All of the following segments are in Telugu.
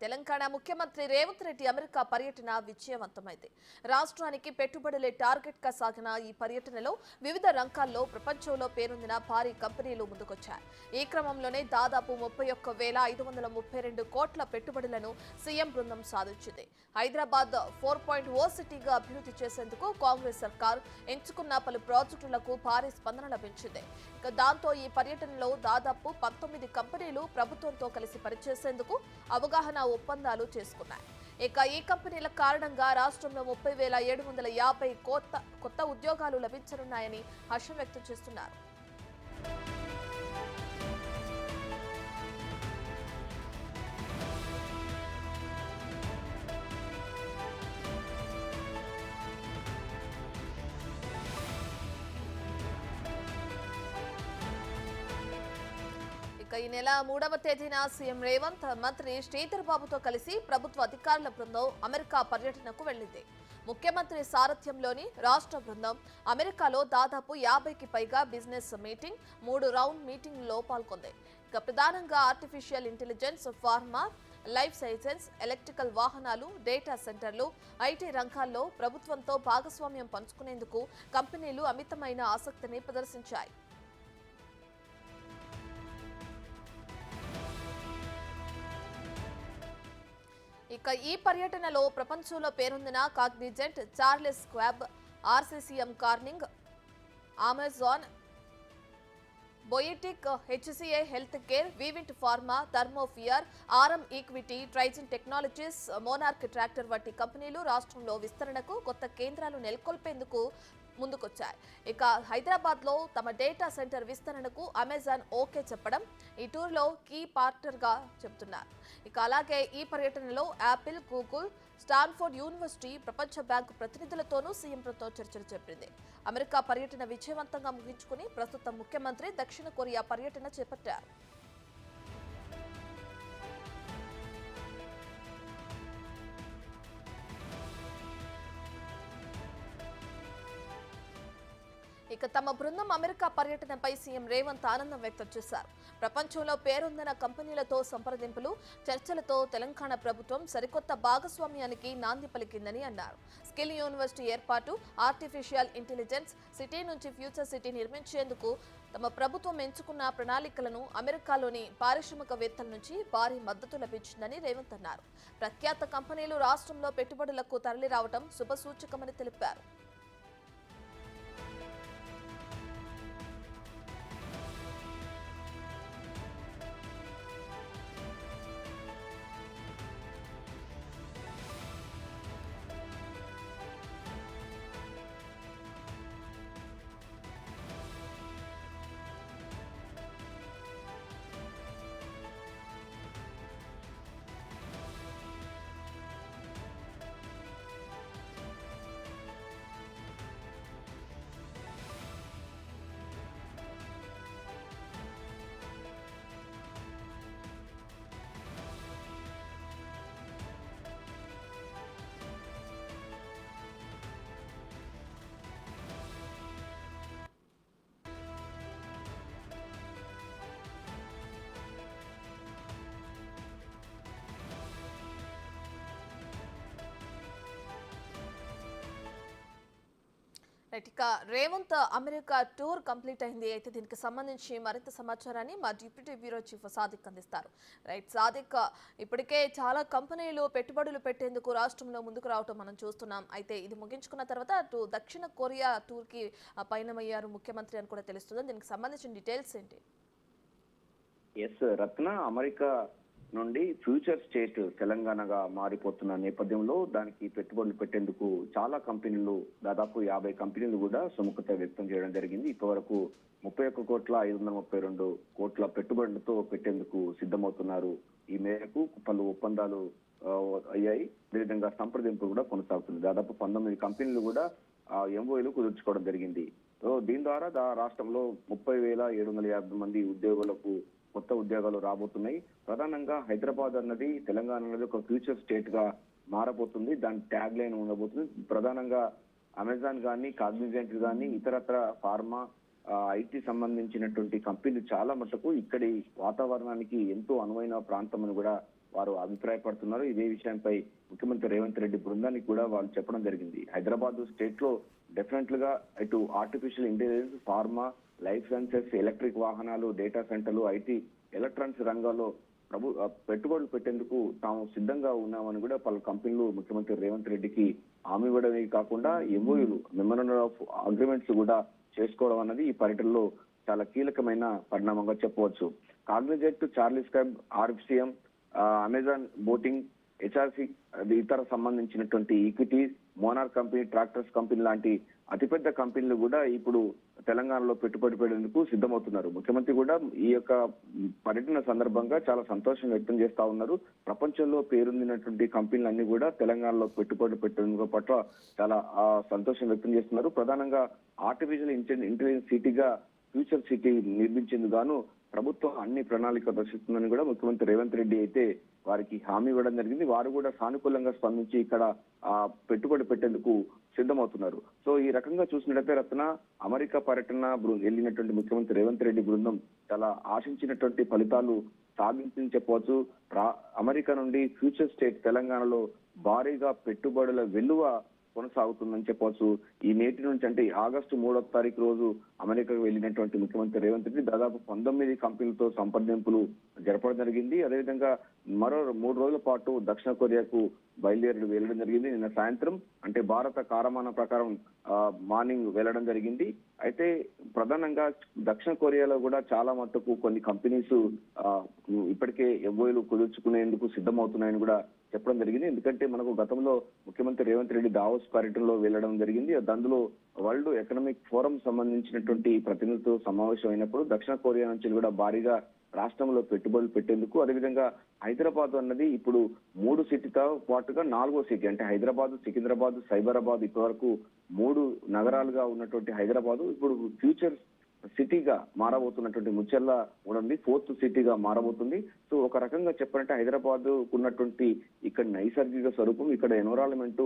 తెలంగాణ ముఖ్యమంత్రి రేవంత్ రెడ్డి అమెరికా పర్యటన విజయవంతమైంది. రాష్ట్రానికి పెట్టుబడులే టార్గెట్ గా సాగిన ఈ పర్యటనలో వివిధ రంగాల్లో ప్రపంచంలో పేరొందిన భారీ కంపెనీలు ముందుకొచ్చాయి. ఈ క్రమంలోనే దాదాపు 31,532 కోట్ల పెట్టుబడులను సీఎం బృందం సాధించింది. హైదరాబాద్ 4.0 సిటీగా అభివృద్ధి చేసేందుకు కాంగ్రెస్ సర్కార్ ఎంచుకున్న పలు ప్రాజెక్టులకు భారీ స్పందన లభించింది. దాంతో ఈ పర్యటనలో దాదాపు 19 కంపెనీలు ప్రభుత్వంతో కలిసి పనిచేసేందుకు అవగాహన ఒప్పందాలు చేసుకున్నాయి. ఈ కంపెనీల కారణంగా రాష్ట్రంలో 30,750 కొత్త ఉద్యోగాలు లభించనున్నాయని హర్షం వ్యక్తం చేస్తున్నారు. ఈ నెల 3వ తేదీన సీఎం రేవంత్ మంత్రి శ్రీధర్ బాబుతో కలిసి ప్రభుత్వ అధికారుల బృందం అమెరికా పర్యటనకు వెళ్లింది. ముఖ్యమంత్రి సారథ్యంలోని రాష్ట్ర బృందం అమెరికాలో దాదాపు 50కి పైగా బిజినెస్ మీటింగ్, 3 రౌండ్ మీటింగ్లలో పాల్గొంది. ప్రధానంగా artificial intelligence, pharma, life sciences, electrical వాహనాలు, డేటా సెంటర్లు, ఐటీ రంగాల్లో ప్రభుత్వంతో భాగస్వామ్యం పంచుకునేందుకు కంపెనీలు అమితమైన ఆసక్తిని ప్రదర్శించాయి. ఈ పర్యటనలో ప్రపంచంలో పేరొందిన Cognizant, Charles Schwab, RCCM Corning, Amazon, బయోటిక్, HCI health care, Vivint pharma, థర్మోఫియర్, ఆర్ఎం ఈక్విటీ, ట్రైజన్ టెక్నాలజీస్, మోనార్క్ ట్రాక్టర్ వంటి కంపెనీలు రాష్ట్రంలో విస్తరణకు కొత్త కేంద్రాలు నెలకొల్పేందుకు ముందుకొచ్చాయి. హైదరాబాద్ లో తమ డేటా సెంటర్ విస్తరణకు అమెజాన్ ఓకే చెప్పడం ఈ టూర్లో కీ పార్ట్నర్ గా చెబుతున్నారు. అలాగే ఈ పర్యటనలో యాపిల్, గూగుల్, స్టాన్ఫోర్డ్ యూనివర్సిటీ, ప్రపంచ బ్యాంకు ప్రతినిధులతోనూ సీఎంతో చర్చలు జరిపింది. అమెరికా పర్యటన విజయవంతంగా ముగించుకుని ప్రస్తుతం ముఖ్యమంత్రి దక్షిణ కొరియా పర్యటన చేపట్టారు. తమ బృందం అమెరికా పర్యటనపై సీఎం రేవంత్ ఆనందం వ్యక్తం చేశారు. ప్రపంచంలో పేరొందిన కంపెనీలతో సంప్రదింపులు, చర్చలతో తెలంగాణ ప్రభుత్వం సరికొత్త భాగస్వామ్యానికి నాంది పలికిందని అన్నారు. స్కిల్ యూనివర్సిటీ ఏర్పాటు, ఆర్టిఫిషియల్ ఇంటెలిజెన్స్ సిటీ నుంచి ఫ్యూచర్ సిటీ నిర్మించేందుకు తమ ప్రభుత్వం ఎంచుకున్న ప్రణాళికలను అమెరికాలోని పారిశ్రామికవేత్తల నుంచి భారీ మద్దతు లభించిందని రేవంత్ అన్నారు. ప్రఖ్యాత కంపెనీలు రాష్ట్రంలో పెట్టుబడులకు తరలిరావడం శుభసూచకమని తెలిపారు. రేవంత్ అమెరికా టూర్ కంప్లీట్ అయింది. అయితే దీనికి సంబంధించి మరింత సమాచారాన్ని మా డిప్యూటీ బ్యూరో చీఫ్ సాదిక్ అందిస్తారు. సాదిక్, ఇప్పటికే చాలా కంపెనీలు పెట్టుబడులు పెట్టేందుకు రాష్ట్రంలో ముందుకు రావటం మనం చూస్తున్నాం. అయితే ఇది ముగించుకున్న తర్వాత అటు దక్షిణ కొరియా టూర్ కి పయనమయ్యారు ముఖ్యమంత్రి అని కూడా తెలుస్తుంది. దీనికి సంబంధించిన డీటెయిల్స్ ఏంటి? రత్న, అమెరికా నుండి ఫ్యూచర్ స్టేట్ తెలంగాణగా మారిపోతున్న నేపథ్యంలో దానికి పెట్టుబడులు పెట్టేందుకు చాలా కంపెనీలు, దాదాపు 50 కంపెనీలు కూడా సుముఖత వ్యక్తం చేయడం జరిగింది. ఇప్పటివరకు 31,532 కోట్ల పెట్టుబడులతో పెట్టేందుకు సిద్ధమవుతున్నారు. ఈ మేరకు పలు ఒప్పందాలు అయ్యాయి. అదేవిధంగా సంప్రదింపులు కూడా కొనసాగుతుంది. దాదాపు 19 కంపెనీలు కూడా ఎంఓఏలు కుదుర్చుకోవడం జరిగింది. దీని ద్వారా రాష్ట్రంలో 30,750 మంది ఉద్యోగులకు కొత్త ఉద్యోగాలు రాబోతున్నాయి. ప్రధానంగా హైదరాబాద్ అన్నది తెలంగాణ అనేది ఒక ఫ్యూచర్ స్టేట్ గా మారబోతుంది. దాని ట్యాగ్ లైన్ ఉండబోతుంది. ప్రధానంగా అమెజాన్ కానీ, కాగ్నిజెంట్ కానీ, ఇతరత్ర ఫార్మా, ఐటీ సంబంధించినటువంటి కంపెనీలు చాలా మటుకు ఇక్కడి వాతావరణానికి ఎంతో అనువైన ప్రాంతం అని కూడా వారు అభిప్రాయపడుతున్నారు. ఇదే విషయంపై ముఖ్యమంత్రి రేవంత్ రెడ్డి బృందానికి కూడా వాళ్ళు చెప్పడం జరిగింది. హైదరాబాద్ స్టేట్ లో డెఫినెట్ గా ఇటు artificial intelligence, pharma, life sciences, electric వాహనాలు, డేటా సెంటర్లు, ఐటీ, ఎలక్ట్రానిక్స్ రంగాల్లో పెట్టుబడులు పెట్టేందుకు తాము సిద్ధంగా ఉన్నామని కూడా పలు కంపెనీలు ముఖ్యమంత్రి రేవంత్ రెడ్డికి హామీ ఇవ్వడమే కాకుండా ఎంఓయూలు, మెమోరాండం ఆఫ్ అగ్రిమెంట్స్ కూడా చేసుకోవడం అన్నది ఈ పర్యటనలో చాలా కీలకమైన పరిణామంగా చెప్పవచ్చు. కాగ్నిజెంట్, చార్లీ స్క్రైబ్, ఆర్ఎఫ్సిఎం, అమెజాన్ బోటింగ్, హెచ్ఆర్సి ఇతర సంబంధించినటువంటి ఈక్విటీస్, మోనార్ కంపెనీ, ట్రాక్టర్స్ కంపెనీ లాంటి అతిపెద్ద కంపెనీలు కూడా ఇప్పుడు తెలంగాణలో పెట్టుబడి పెట్టేందుకు సిద్ధమవుతున్నారు. ముఖ్యమంత్రి కూడా ఈ యొక్క పర్యటన సందర్భంగా చాలా సంతోషం వ్యక్తం చేస్తా ఉన్నారు. ప్రపంచంలో పేరొందినటువంటి కంపెనీలన్నీ కూడా తెలంగాణలో పెట్టుబడి పెట్టేందుకు పట్ల చాలా సంతోషం వ్యక్తం చేస్తున్నారు. ప్రధానంగా ఆర్టిఫిషియల్ ఇంటెలిజెన్స్ సిటీగా ఫ్యూచర్ సిటీ నిర్మించేందుకు గాను ప్రభుత్వం అన్ని ప్రణాళిక దర్శిస్తుందని కూడా ముఖ్యమంత్రి రేవంత్ రెడ్డి అయితే వారికి హామీ ఇవ్వడం జరిగింది. వారు కూడా సానుకూలంగా స్పందించి ఇక్కడ పెట్టుబడి పెట్టేందుకు సిద్ధమవుతున్నారు. సో ఈ రకంగా చూసినట్లయితే రత్న, అమెరికా పర్యటన వెళ్ళినటువంటి ముఖ్యమంత్రి రేవంత్ రెడ్డి బృందం చాలా ఆశించినటువంటి ఫలితాలు సాధించిందని చెప్పవచ్చు. అమెరికా నుండి ఫ్యూచర్ స్టేట్ తెలంగాణలో భారీగా పెట్టుబడుల వెల్లువ కొనసాగుతుందని చెప్పవచ్చు. ఈ నేటి నుంచి అంటే ఆగస్టు 3వ తారీఖు రోజు అమెరికాకు వెళ్ళినటువంటి ముఖ్యమంత్రి రేవంత్ రెడ్డి దాదాపు 19 కంపెనీలతో సంప్రదింపులు జరపడం జరిగింది. అదేవిధంగా మరో 3 రోజుల పాటు దక్షిణ కొరియాకు వెళ్ళడం జరిగింది. నిన్న సాయంత్రం అంటే భారత కాలమానం ప్రకారం మార్నింగ్ వెళ్ళడం జరిగింది. అయితే ప్రధానంగా దక్షిణ కొరియాలో కూడా చాలా మట్టుకు కొన్ని కంపెనీస్ ఇప్పటికే ఎంఓయూలు కుదుర్చుకునేందుకు సిద్ధమవుతున్నాయని కూడా చెప్పడం జరిగింది. ఎందుకంటే మనకు గతంలో ముఖ్యమంత్రి రేవంత్ రెడ్డి దావోస్ పర్యటనలో వెళ్ళడం జరిగింది. అందులో వరల్డ్ ఎకనామిక్ ఫోరం సంబంధించినటువంటి ప్రతినిధులతో సమావేశం అయినప్పుడు దక్షిణ కొరియా నుంచి కూడా భారీగా రాష్ట్రంలో పెట్టుబడులు పెట్టేందుకు, అదేవిధంగా హైదరాబాద్ అన్నది ఇప్పుడు 3 సిటీతో పాటుగా 4వ సిటీ అంటే హైదరాబాద్, సికింద్రాబాద్, సైబరాబాద్ ఇప్పటివరకు 3 నగరాలుగా ఉన్నటువంటి హైదరాబాద్ ఇప్పుడు ఫ్యూచర్ సిటీగా మారబోతున్నటువంటి ముచ్చర్ల ఉంది 4th సిటీగా మారబోతుంది. సో ఒక రకంగా చెప్పాలంటే హైదరాబాద్ ఉన్నటువంటి ఇక్కడ నైసర్గిక స్వరూపం, ఇక్కడ ఎన్విరాన్మెంట్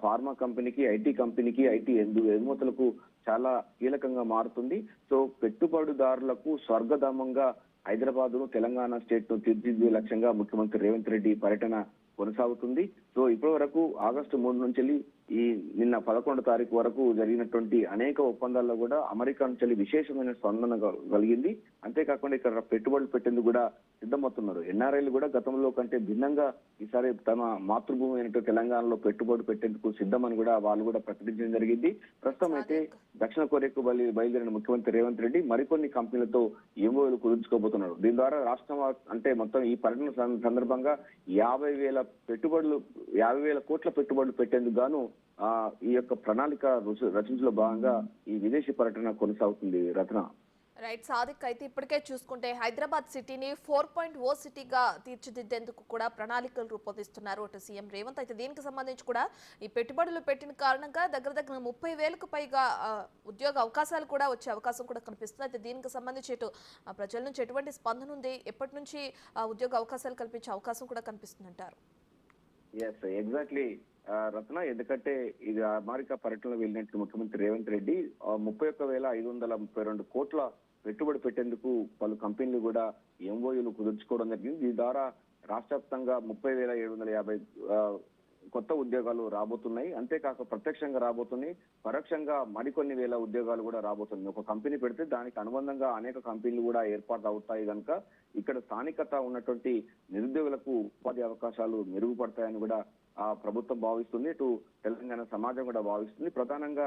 ఫార్మా కంపెనీకి, ఐటీ కంపెనీకి, ఐటీ ఎగుమతులకు చాలా కీలకంగా మారుతుంది. సో పెట్టుబడిదారులకు స్వర్గధామంగా హైదరాబాద్ ను, తెలంగాణ స్టేట్ ను తీర్చిదిద్దే లక్ష్యంగా ముఖ్యమంత్రి రేవంత్ రెడ్డి పర్యటన కొనసాగుతుంది. సో ఇప్పటి వరకు ఆగస్టు 3 నుంచి నిన్న 11వ తారీఖు వరకు జరిగినటువంటి అనేక ఒప్పందాల్లో కూడా అమెరికా నుంచి విశేషమైన స్పందన కలిగింది. అంతేకాకుండా ఇక్కడ పెట్టుబడులు పెట్టేందుకు కూడా సిద్ధమవుతున్నారు. ఎన్ఆర్ఐలు కూడా గతంలో కంటే భిన్నంగా ఈసారి తమ మాతృభూమి అయినట్టు తెలంగాణలో పెట్టుబడి పెట్టేందుకు సిద్ధమని కూడా వాళ్ళు కూడా ప్రకటించడం జరిగింది. ప్రస్తుతం అయితే దక్షిణ కొరియాకు బయలుదేరిన ముఖ్యమంత్రి రేవంత్ రెడ్డి మరికొన్ని కంపెనీలతో ఎంఓయూలు కుదుర్చుకోబోతున్నారు. దీని ద్వారా రాష్ట్రం అంటే మొత్తం ఈ పర్యటన సందర్భంగా 50,000 కోట్ల పెట్టుబడులు పెట్టేందుకు గాను ఈ యొక్క ప్రణాళిక రచించలో భాగంగా ఈ విదేశీ పర్యటన కొనసాగుతుంది. రత్న, రైట్ సాదిక్, అయితే ఇప్పటికే చూసుకుంటే హైదరాబాద్ సిటీని 4.0 సిటీగా తీర్చిదిద్దేందుకు కూడా ప్రణాళికలు రూపొందిస్తున్నారు అటు సీఎం రేవంత్. అయితే దీనికి సంబంధించి కూడా ఈ పెట్టుబడులు పెట్టిన కారణంగా దగ్గర 30,000కు పైగా ఉద్యోగ అవకాశాలు కూడా వచ్చే అవకాశం కూడా కనిపిస్తుంది. అయితే దీనికి సంబంధించి ఇటు ప్రజల నుంచి ఎటువంటి స్పందన ఉంది, ఎప్పటి నుంచి ఉద్యోగ అవకాశాలు కల్పించే అవకాశం కూడా కనిపిస్తుందంటారు? ఎగ్జాక్ట్లీ రత్న, ఎందుకంటే ఇది అమెరికా పర్యటనలో వెళ్ళినట్టు ముఖ్యమంత్రి రేవంత్ రెడ్డి 31,532 కోట్ల పెట్టుబడి పెట్టేందుకు పలు కంపెనీలు కూడా ఎంఓయూలు కుదుర్చుకోవడం జరిగింది. దీని ద్వారా రాష్ట్ర వ్యాప్తంగా 30,750 కొత్త ఉద్యోగాలు రాబోతున్నాయి. అంతేకాక ప్రత్యక్షంగా రాబోతున్నాయి, పరోక్షంగా మరికొన్ని వేల ఉద్యోగాలు కూడా రాబోతున్నాయి. ఒక కంపెనీ పెడితే దానికి అనుబంధంగా అనేక కంపెనీలు కూడా ఏర్పాటు అవుతాయి కనుక ఇక్కడ స్థానికత ఉన్నటువంటి నిరుద్యోగులకు ఉపాధి అవకాశాలు మెరుగుపడతాయని కూడా ప్రభుత్వం భావిస్తుంది. ఇటు తెలంగాణ సమాజం కూడా భావిస్తుంది. ప్రధానంగా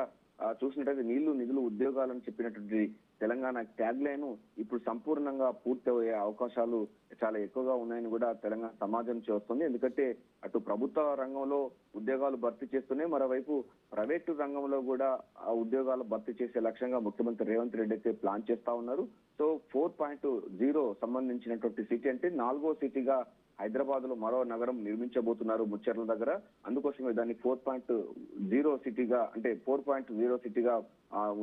చూసినట్టయితే నీళ్లు, నిధులు, ఉద్యోగాలని చెప్పినటువంటి తెలంగాణ ట్యాగ్ లైన్ ఇప్పుడు సంపూర్ణంగా పూర్తి అయ్యే అవకాశాలు చాలా ఎక్కువగా ఉన్నాయని కూడా తెలంగాణ సమాజం చేస్తుంది. ఎందుకంటే అటు ప్రభుత్వ రంగంలో ఉద్యోగాలు భర్తీ చేస్తూనే మరోవైపు ప్రైవేటు రంగంలో కూడా ఆ ఉద్యోగాలు భర్తీ చేసే లక్ష్యంగా ముఖ్యమంత్రి రేవంత్ రెడ్డి అయితే ప్లాన్ చేస్తా ఉన్నారు. సో 4.0 సంబంధించినటువంటి సిటీ అంటే 4వ సిటీగా హైదరాబాద్ లో మరో నగరం నిర్మించబోతున్నారు ముచ్చర్ల దగ్గర. అందుకోసమే దాన్ని 4.0 సిటీగా అంటే 4.0 సిటీగా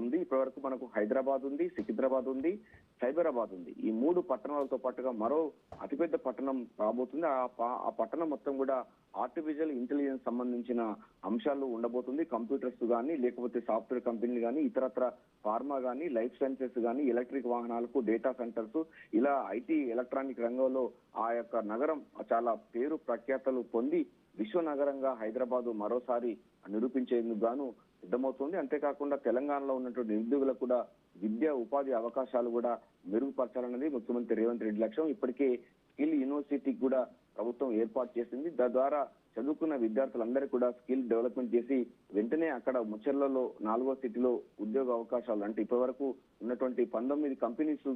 ఉంది. ఇప్పటి వరకు మనకు హైదరాబాద్ ఉంది, సికింద్రాబాద్ ఉంది, సైబరాబాద్ ఉంది. ఈ 3 పట్టణాలతో పాటుగా మరో అతిపెద్ద పట్టణం రాబోతుంది. ఆ పట్టణం మొత్తం కూడా ఆర్టిఫిషియల్ ఇంటెలిజెన్స్ సంబంధించిన అంశాలు ఉండబోతుంది. కంప్యూటర్స్ కానీ, లేకపోతే సాఫ్ట్వేర్ కంపెనీలు కానీ, ఇతరత్ర ఫార్మా కానీ, లైఫ్ సైన్సెస్ కానీ, ఎలక్ట్రిక్ వాహనాలకు డేటా సెంటర్స్, ఇలా ఐటీ ఎలక్ట్రానిక్ రంగంలో ఆ యొక్క నగరం చాలా పేరు ప్రఖ్యాతలు పొంది విశ్వ నగరంగా హైదరాబాద్ మరోసారి నిరూపించేందుకు గాను సిద్ధమవుతుంది. అంతేకాకుండా తెలంగాణలో ఉన్నటువంటి నిరుద్యోగులకు కూడా విద్యా ఉపాధి అవకాశాలు కూడా మెరుగుపరచాలన్నది ముఖ్యమంత్రి రేవంత్ రెడ్డి లక్ష్యం. ఇప్పటికే స్కిల్ యూనివర్సిటీకి కూడా ప్రభుత్వం ఏర్పాటు చేసింది. తద్వారా చదువుకున్న విద్యార్థులందరికీ కూడా స్కిల్ డెవలప్మెంట్ చేసి వెంటనే అక్కడ ముచ్చర్లలో 4వ సిటీలో ఉద్యోగ అవకాశాలు, అంటే ఇప్పటి వరకు ఉన్నటువంటి 19 కంపెనీస్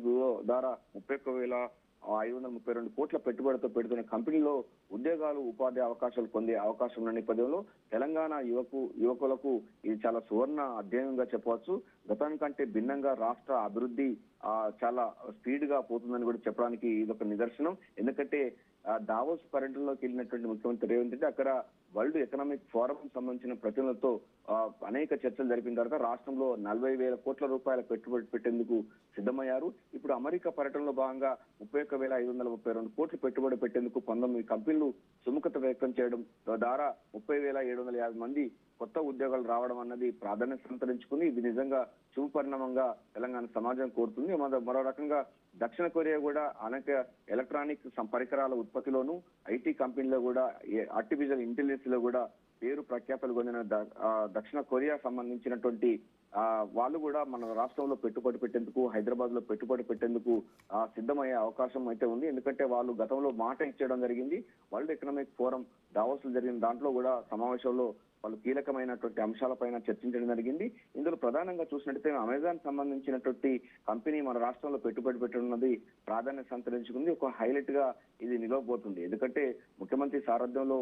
ద్వారా 31,532 కోట్ల పెట్టుబడితో పెడుతున్న కంపెనీలో ఉద్యోగాలు ఉపాధి అవకాశాలు పొందే అవకాశం ఉన్న నేపథ్యంలో తెలంగాణ యువకులకు ఇది చాలా సువర్ణ అధ్యాయంగా చెప్పవచ్చు. గతానికంటే భిన్నంగా రాష్ట్ర అభివృద్ధి చాలా స్పీడ్ గా పోతుందని కూడా చెప్పడానికి ఇది ఒక నిదర్శనం. ఎందుకంటే దావోస్ పర్యటనలోకి వెళ్ళినటువంటి ముఖ్యమంత్రి రేవంత్ రెడ్డి అక్కడ వరల్డ్ ఎకనామిక్ ఫోరం సంబంధించిన ప్రతినిధులతో అనేక చర్చలు జరిపిన తర్వాత రాష్ట్రంలో 40,000 కోట్ల రూపాయల పెట్టుబడి పెట్టేందుకు సిద్ధమయ్యారు. ఇప్పుడు అమెరికా పర్యటనలో భాగంగా 31,532 కోట్లు పెట్టుబడి పెట్టేందుకు 19 కంపెనీలు సుముఖత వ్యక్తం చేయడం ద్వారా 30,750 మంది కొత్త ఉద్యోగాలు రావడం అన్నది ప్రాధాన్యత సంతరించుకుంది. ఇది నిజంగా శుభ పరిణామంగా తెలంగాణ సమాజం కోరుతుంది. మరో రకంగా దక్షిణ కొరియా కూడా అనేక ఎలక్ట్రానిక్ పరికరాల ఉత్పత్తిలోను, ఐటీ కంపెనీలో కూడా, ఆర్టిఫిషియల్ ఇంటెలిజెన్స్ లో కూడా పేరు ప్రఖ్యాతలు పొందిన దక్షిణ కొరియా సంబంధించినటువంటి వాళ్ళు కూడా మన రాష్ట్రంలో పెట్టుబడి పెట్టేందుకు, హైదరాబాద్ లో పెట్టుబడి పెట్టేందుకు సిద్ధమయ్యే అవకాశం అయితే ఉంది. ఎందుకంటే వాళ్ళు గతంలో మాట ఇచ్చేయడం జరిగింది. వరల్డ్ ఎకనామిక్ ఫోరం దావోస్ లో జరిగిన దాంట్లో కూడా సమావేశంలో వాళ్ళు కీలకమైనటువంటి అంశాలపైన చర్చించడం జరిగింది. ఇందులో ప్రధానంగా చూసినట్టయితే అమెజాన్ సంబంధించినటువంటి కంపెనీ మన రాష్ట్రంలో పెట్టుబడి పెట్టనున్నది ప్రాధాన్యత సంతరించుకుంది. ఒక హైలైట్ గా ఇది నిలవబోతుంది. ఎందుకంటే ముఖ్యమంత్రి సారథ్యంలో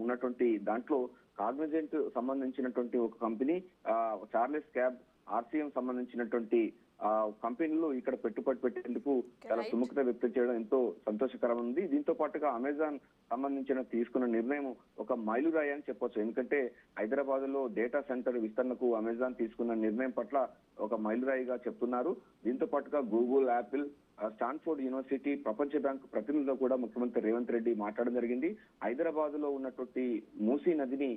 ఉన్నటువంటి దాంట్లో కాగ్నిజెంట్ సంబంధించినటువంటి ఒక కంపెనీ, చార్లెస్ క్యాబ్, ఆర్సీఎం సంబంధించినటువంటి కంపెనీలు ఇక్కడ పెట్టుబడి పెట్టేందుకు చాలా సుముఖత వ్యక్తం చేయడం ఎంతో సంతోషకరం ఉంది. దీంతో పాటుగా అమెజాన్ సంబంధించిన తీసుకున్న నిర్ణయం ఒక మైలురాయి అని చెప్పొచ్చు. ఎందుకంటే హైదరాబాద్ లో డేటా సెంటర్ విస్తరణకు అమెజాన్ తీసుకున్న నిర్ణయం పట్ల ఒక మైలురాయిగా చెప్తున్నారు. దీంతో పాటుగా గూగుల్, యాపిల్, స్టాన్ఫోర్డ్ యూనివర్సిటీ, ప్రపంచ బ్యాంకు ప్రతినిధులతో కూడా ముఖ్యమంత్రి రేవంత్ రెడ్డి మాట్లాడడం జరిగింది. హైదరాబాద్ లో ఉన్నటువంటి మూసీ నదిని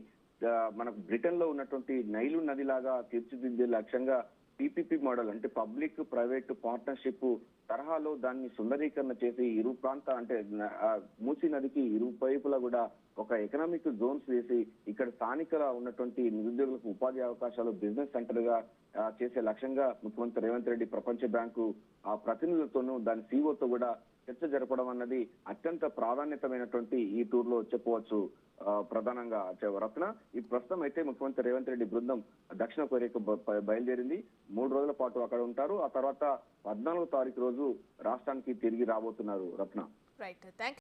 మనకు బ్రిటన్ లో ఉన్నటువంటి నైలు నది లాగా తీర్చిదిద్దే లక్ష్యంగా పీపీపీ మోడల్, అంటే పబ్లిక్ ప్రైవేట్ పార్ట్నర్షిప్ తరహాలో దాన్ని సుందరీకరణ చేసి ఇరు ప్రాంత, అంటే మూసీ నదికి ఇరు వైపులా కూడా ఒక ఎకనామిక్ జోన్స్ వేసి ఇక్కడ స్థానికగా ఉన్నటువంటి నిరుద్యోగులకు ఉపాధి అవకాశాలు బిజినెస్ సెంటర్ గా చేసే లక్ష్యంగా ముఖ్యమంత్రి రేవంత్ రెడ్డి ప్రపంచ బ్యాంకు ప్రతినిధులతోనూ దాని సీఓతో కూడా చర్చ జరపడం అన్నది అత్యంత ప్రాధాన్యతమైనటువంటి ఈ టూర్ లో చెప్పవచ్చు. ప్రధానంగా రత్న, ఈ ప్రస్తుతం అయితే ముఖ్యమంత్రి రేవంత్ రెడ్డి బృందం దక్షిణ కొరియాకు బయలుదేరింది. 3 రోజుల పాటు అక్కడ ఉంటారు. ఆ తర్వాత 14వ తారీఖు రోజు రాష్ట్రానికి తిరిగి రాబోతున్నారు. రత్న. Right, thank you.